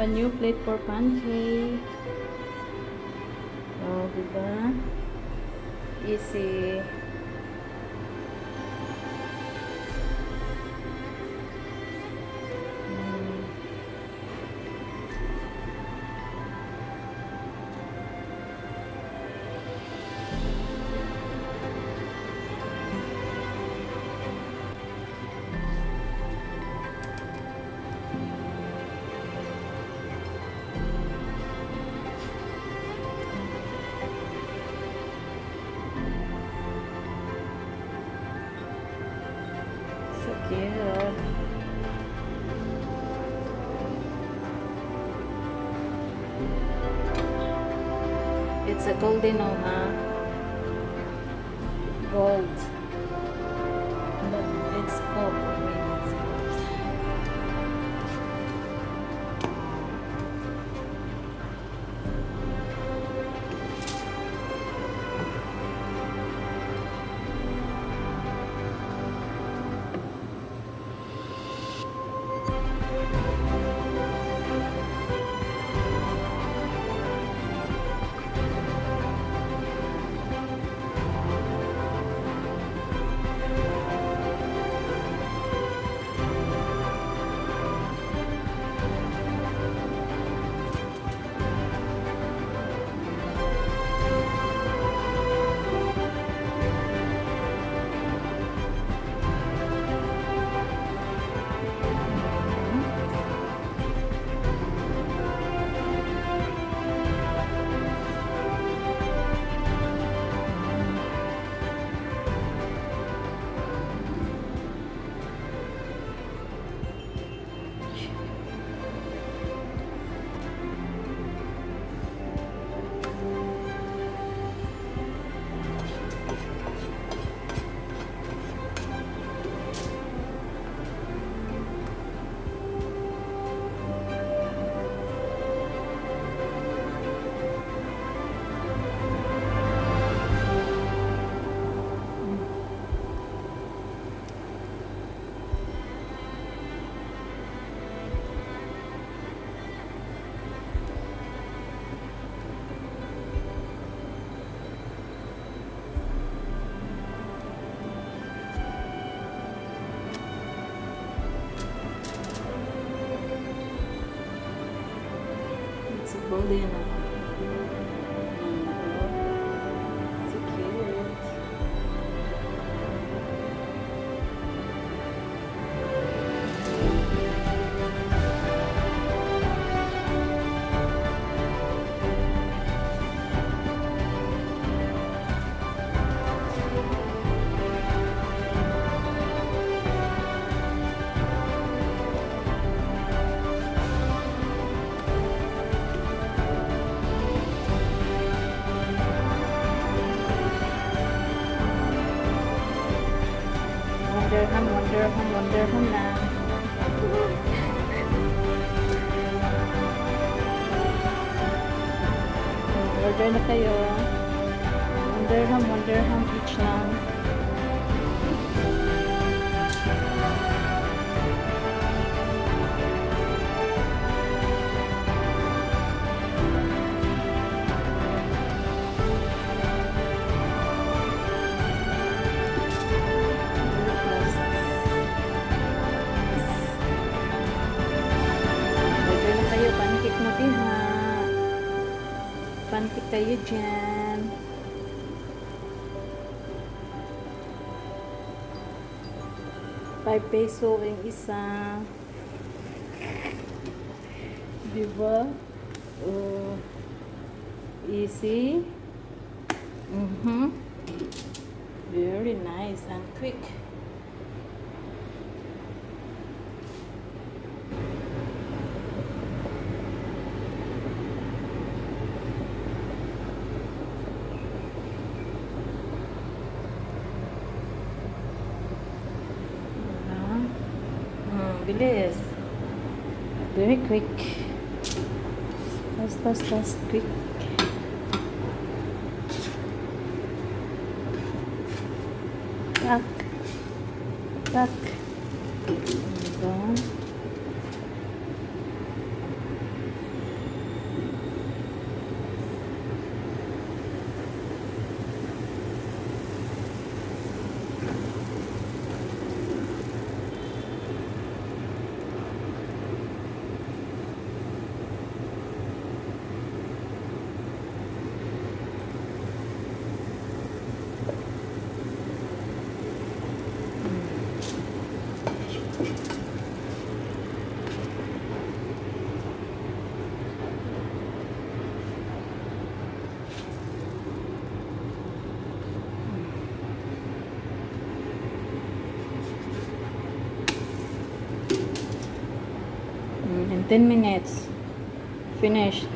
a new plate for pancake. Oh, diba? Easy. So cute. It's a golden oha. Gold. But it's gold. I mean, it's gold. It's a golden oha. So cute. Wonder Home na. Order na kayo. Wonder Home each lang. Pancake kayo dyan. ₱5 ang isa. Diba? Oh, easy. Very nice and quick. Bilis. Very quick. Fast, quick. Tak. Diba? 10 minutes. Finish.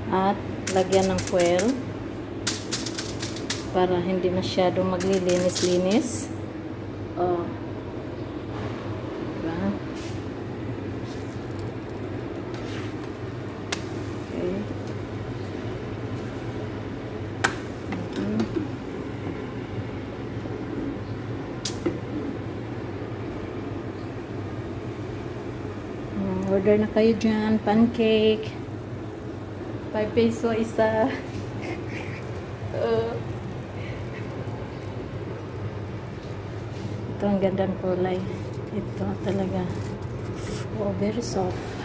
At lagyan ng foil para hindi masyado maglilinis-linis. Oh. Diba? Okay. Order na kayo dyan. Pancake. 5 peso isa. Ito ang gandang kulay. Ito talaga. Oh, very soft.